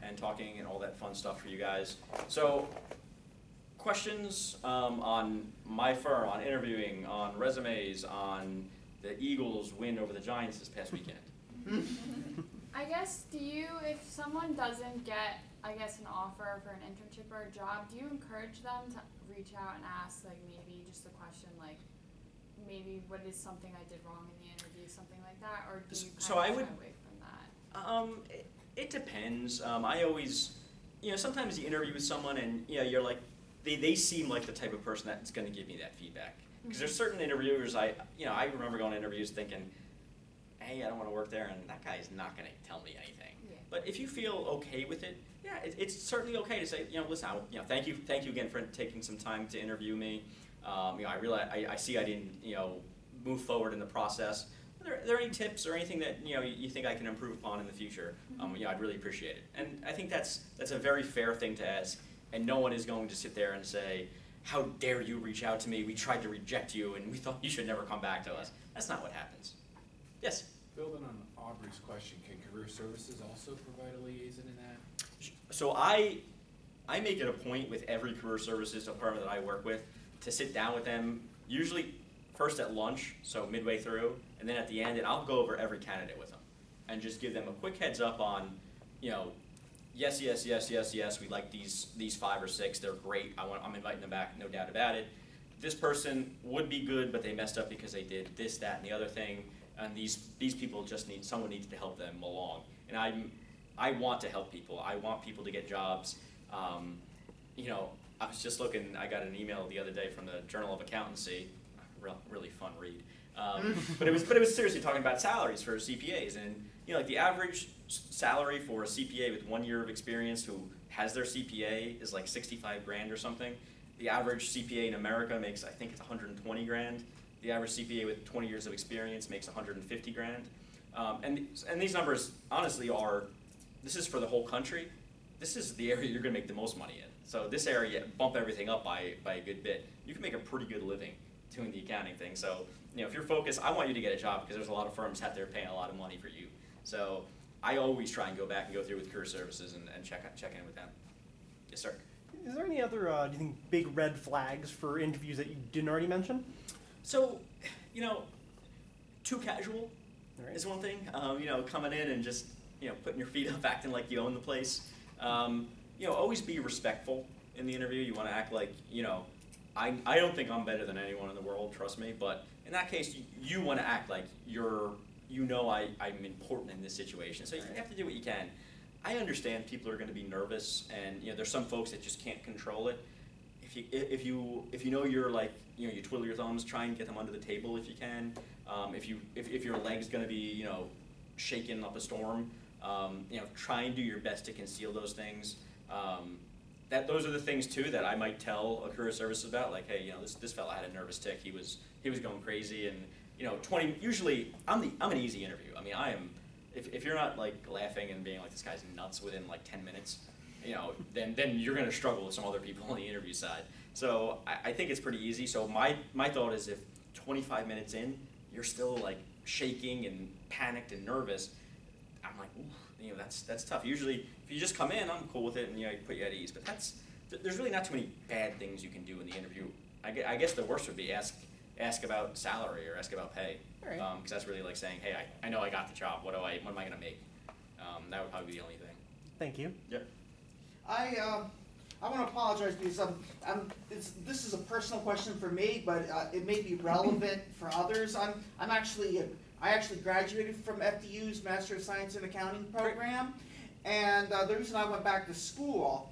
and talking and all that fun stuff for you guys. So, questions on my firm, on interviewing, on resumes, on the Eagles' win over the Giants this past weekend? I guess, if someone doesn't get, an offer for an internship or a job, do you encourage them to reach out and ask, maybe just a question, maybe what is something I did wrong in the interview, something like that, or do you shy away from that? It depends. I always, sometimes you interview with someone and you're like, they seem like the type of person that's going to give me that feedback. Because there's certain interviewers, I remember going to interviews thinking, hey, I don't want to work there, and that guy's not going to tell me anything. Yeah. But if you feel okay with it, yeah, it's certainly okay to say, listen, thank you again for taking some time to interview me. I realize I see I didn't, move forward in the process. Are there any tips or anything that you think I can improve upon in the future? I'd really appreciate it. And I think that's a very fair thing to ask, and no one is going to sit there and say, how dare you reach out to me? We tried to reject you, and we thought you should never come back to us. That's not what happens. Yes? Building on Aubrey's question, can career services also provide a liaison in that? So I make it a point with every career services department that I work with to sit down with them, usually first at lunch, so midway through, and then at the end, and I'll go over every candidate with them and just give them a quick heads up on, yes, yes, yes, yes, yes, we like these 5 or 6, they're great, I'm inviting them back, no doubt about it. This person would be good, but they messed up because they did this, that, and the other thing, and these people just someone needs to help them along. And I want to help people. I want people to get jobs. You know, I was just looking, I got an email the other day from the Journal of Accountancy, really fun read. But it was seriously talking about salaries for CPAs, and you know, like the average salary for a CPA with 1 year of experience who has their CPA is like 65 grand or something. The average CPA in America makes, I think it's 120 grand. The average CPA with 20 years of experience makes 150 grand. And these numbers, honestly, this is for the whole country. This is the area you're gonna make the most money in. So this area, bump everything up by a good bit. You can make a pretty good living doing the accounting thing. So, you know, if you're focused, I want you to get a job because there's a lot of firms out there paying a lot of money for you. So I always try and go back and go through with career services and check in with them. Yes, sir. Is there any other, do you think, big red flags for interviews that you didn't already mention? So, you know, too casual Right. is one thing. You know, coming in and just, you know, putting your feet up, acting like you own the place. You know, always be respectful in the interview. You want to act like, you know, I don't think I'm better than anyone in the world, trust me. But in that case, you want to act like I'm important in this situation. So you have to do what you can. I understand people are going to be nervous, and you know, there's some folks that just can't control it. If you know you're like, you know, you twiddle your thumbs, try and get them under the table if you can. If your leg's going to be, you know, shaking up a storm, you know, try and do your best to conceal those things. Those are the things too that I might tell a career services about, like, hey, you know, this fella had a nervous tick. He was going crazy, and you know, usually I'm an easy interview. I mean, I am. If you're not like laughing and being like, this guy's nuts within like 10 minutes, you know, then you're going to struggle with some other people on the interview side. So I think it's pretty easy. So my thought is, if 25 minutes in you're still like shaking and panicked and nervous, I'm like, ooh, you know, that's tough. Usually if you just come in, I'm cool with it, and you know, put you at ease. But there's really not too many bad things you can do in the interview. I guess the worst would be ask about salary or ask about pay, Right. Because that's really like saying, hey, I know I got the job. What am I going to make? That would probably be the only thing. Thank you. Yep. I want to apologize because this is a personal question for me, but it may be relevant for others. I actually graduated from FDU's Master of Science in Accounting program, and the reason I went back to school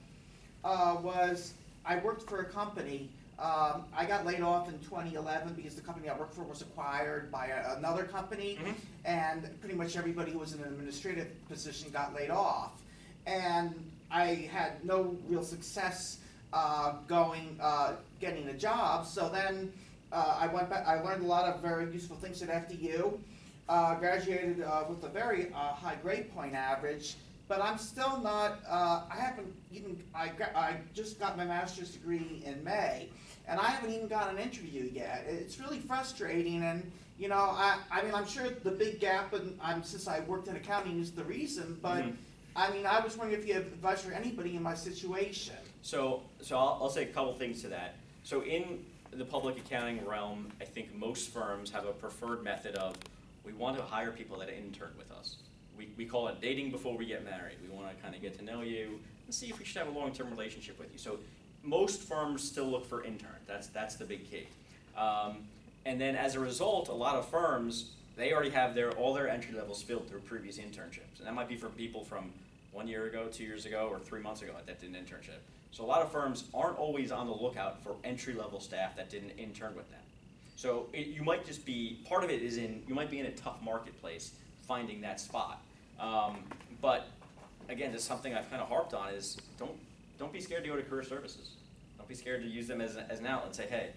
was I worked for a company. I got laid off in 2011 because the company I worked for was acquired by another company, and pretty much everybody who was in an administrative position got laid off. And I had no real success getting a job. So then I went back. I learned a lot of very useful things at FDU. Graduated with a very high grade point average, but I'm still not. I haven't even. I just got my master's degree in May, and I haven't even got an interview yet. It's really frustrating, and you know, I mean, I'm sure the big gap since I worked in accounting is the reason, but. I mean, I was wondering if you have advice for anybody in my situation. So I'll say a couple things to that. So in the public accounting realm, I think most firms have a preferred method of, we want to hire people that intern with us. We call it dating before we get married. We want to kind of get to know you and see if we should have a long-term relationship with you. So most firms still look for interns. That's the big key. And then as a result, a lot of firms, they already have all their entry levels filled through previous internships. And that might be for people from 1 year ago, 2 years ago, or 3 months ago that did an internship. So a lot of firms aren't always on the lookout for entry-level staff that didn't intern with them. So you might just be, part of it is you might be in a tough marketplace finding that spot. But again, just something I've kind of harped on is don't be scared to go to career services. Don't be scared to use them as an outlet and say, hey,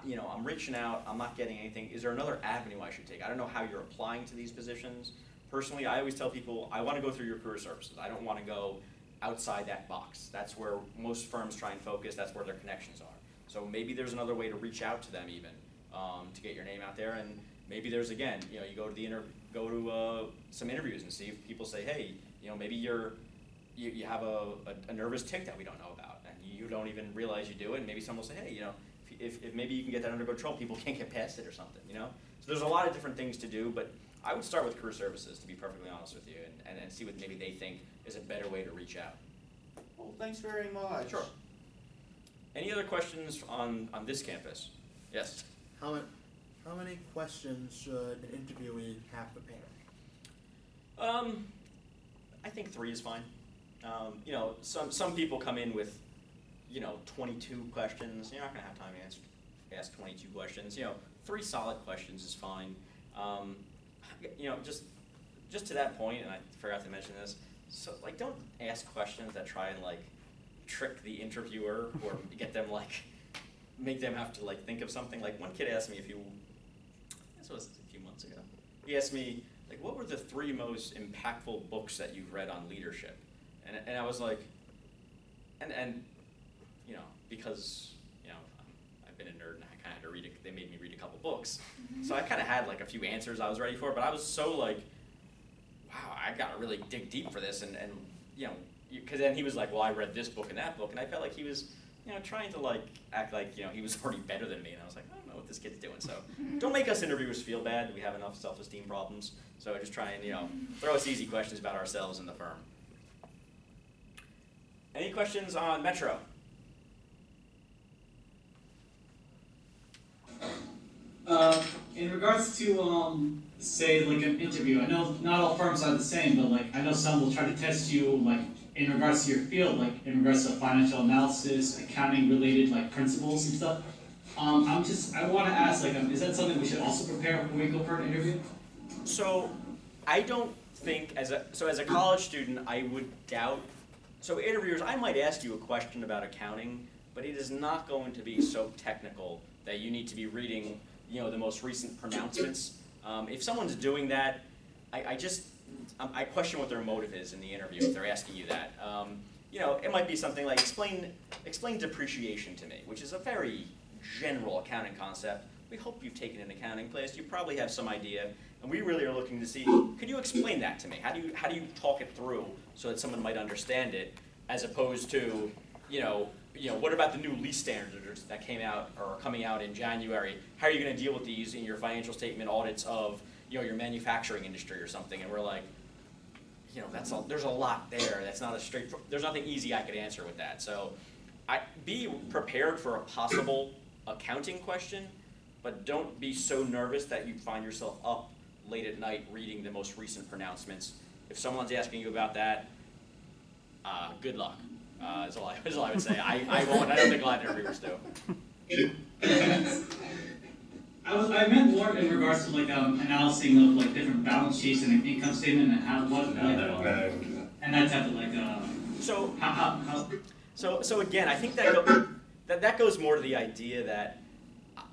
you know, I'm reaching out, I'm not getting anything. Is there another avenue I should take? I don't know how you're applying to these positions. Personally, I always tell people, I want to go through your career services. I don't want to go outside that box. That's where most firms try and focus. That's where their connections are. So maybe there's another way to reach out to them even, to get your name out there. And maybe there's, again, you know, you go to some interviews and see if people say, hey, you know, maybe you have a nervous tick that we don't know about, and you don't even realize you do it. And maybe someone will say, hey, you know, if maybe you can get that under control, people can't get past it or something, you know. So there's a lot of different things to do, but I would start with career services, to be perfectly honest with you, and see what maybe they think is a better way to reach out. Well, thanks very much. Sure. Any other questions on this campus? Yes? How many questions should an interviewee have prepared? I think 3 is fine. You know, some people come in with, you know, 22 questions. You're not gonna have time to ask 22 questions. You know, 3 solid questions is fine. You know, just to that point, and I forgot to mention this, so like don't ask questions that try and like trick the interviewer or get them like, make them have to like think of something. Like one kid asked me this was a few months ago, he asked me, like, what were the 3 most impactful books that you've read on leadership? And I was like, and you know, because, you know, I've been a nerd and I kind of had to they made me read a couple books. So I kind of had like a few answers I was ready for, but I was so like, wow, I gotta really dig deep for this, and you know, because then he was like, well, I read this book and that book, and I felt like he was, you know, trying to like act like, you know, he was already better than me, and I was like, I don't know what this kid's doing. So don't make us interviewers feel bad. We have enough self-esteem problems. So just try and, you know, throw us easy questions about ourselves and the firm. Any questions on Metro? In regards to, say, like an interview, I know not all firms are the same, but like I know some will try to test you, like in regards to your field, like in regards to financial analysis, accounting related like principles and stuff. I want to ask, like, is that something we should also prepare when we go for an interview? So I don't think, as a college student, I would doubt. So interviewers, I might ask you a question about accounting, but it is not going to be so technical that you need to be reading, you know, the most recent pronouncements. If someone's doing that, I question what their motive is in the interview if they're asking you that. You know, it might be something like explain depreciation to me, which is a very general accounting concept. We hope you've taken an accounting class. You probably have some idea, and we really are looking to see, could you explain that to me? How do you talk it through so that someone might understand it, as opposed to, you know, what about the new lease standards that came out or are coming out in January? How are you going to deal with these in your financial statement audits of, you know, your manufacturing industry or something? And we're like, you know, there's a lot there. That's not a there's nothing easy I could answer with that. So be prepared for a possible accounting question, but don't be so nervous that you find yourself up late at night reading the most recent pronouncements. If someone's asking you about that, good luck. That's all I would say. I won't. I don't think a lot of interviewers do. I meant more in regards to like analyzing of like different balance sheets and an income statement and and that type of like So how. So again, I think that goes more to the idea that,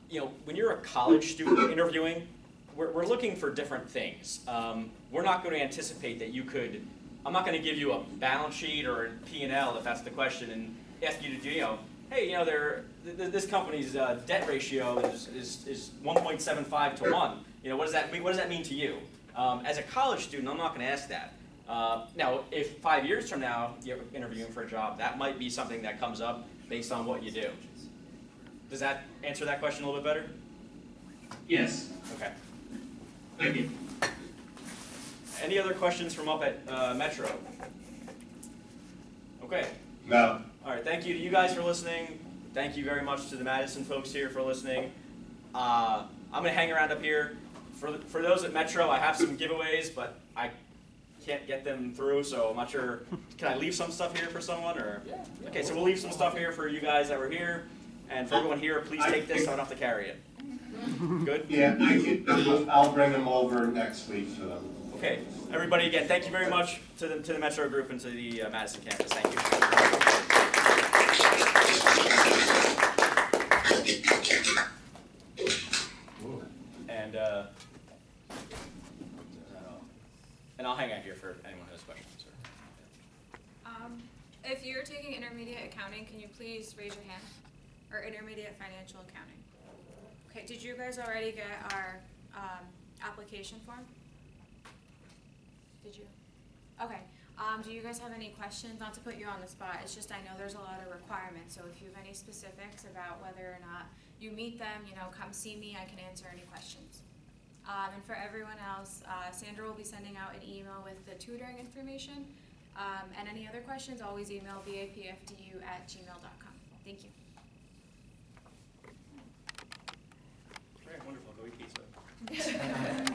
you know, when you're a college student interviewing, we're looking for different things. We're not going to anticipate that you could. I'm not going to give you a balance sheet or a P&L if that's the question, and ask you to do, you know, hey, you know, this company's debt ratio is 1.75 to 1. You know, what does that mean? What does that mean to you? As a college student, I'm not going to ask that. Now, if 5 years from now you're interviewing for a job, that might be something that comes up based on what you do. Does that answer that question a little bit better? Yes. Okay. Thank you. Any other questions from up at Metro? Okay. No. All right, thank you to you guys for listening. Thank you very much to the Madison folks here for listening. I'm going to hang around up here. For those at Metro, I have some giveaways, but I can't get them through, so I'm not sure. Can I leave some stuff here for someone? Or? Yeah. Okay, so we'll leave some stuff here for you guys that were here. And for everyone here, please take this so I don't have to carry it. Good? Yeah, I'll bring them over next week for them. Okay, everybody, again, thank you very much to the Metro Group and to the Madison campus. Thank you. And I'll hang out here for anyone who has questions. If you're taking intermediate accounting, can you please raise your hand? Or intermediate financial accounting. Okay, did you guys already get our application form? Did you? Okay. Do you guys have any questions? Not to put you on the spot, it's just I know there's a lot of requirements, so if you have any specifics about whether or not you meet them, you know, come see me, I can answer any questions. And for everyone else, Sandra will be sending out an email with the tutoring information. And any other questions, always email bapfdu@gmail.com. Thank you. Great, wonderful. Go eat pizza.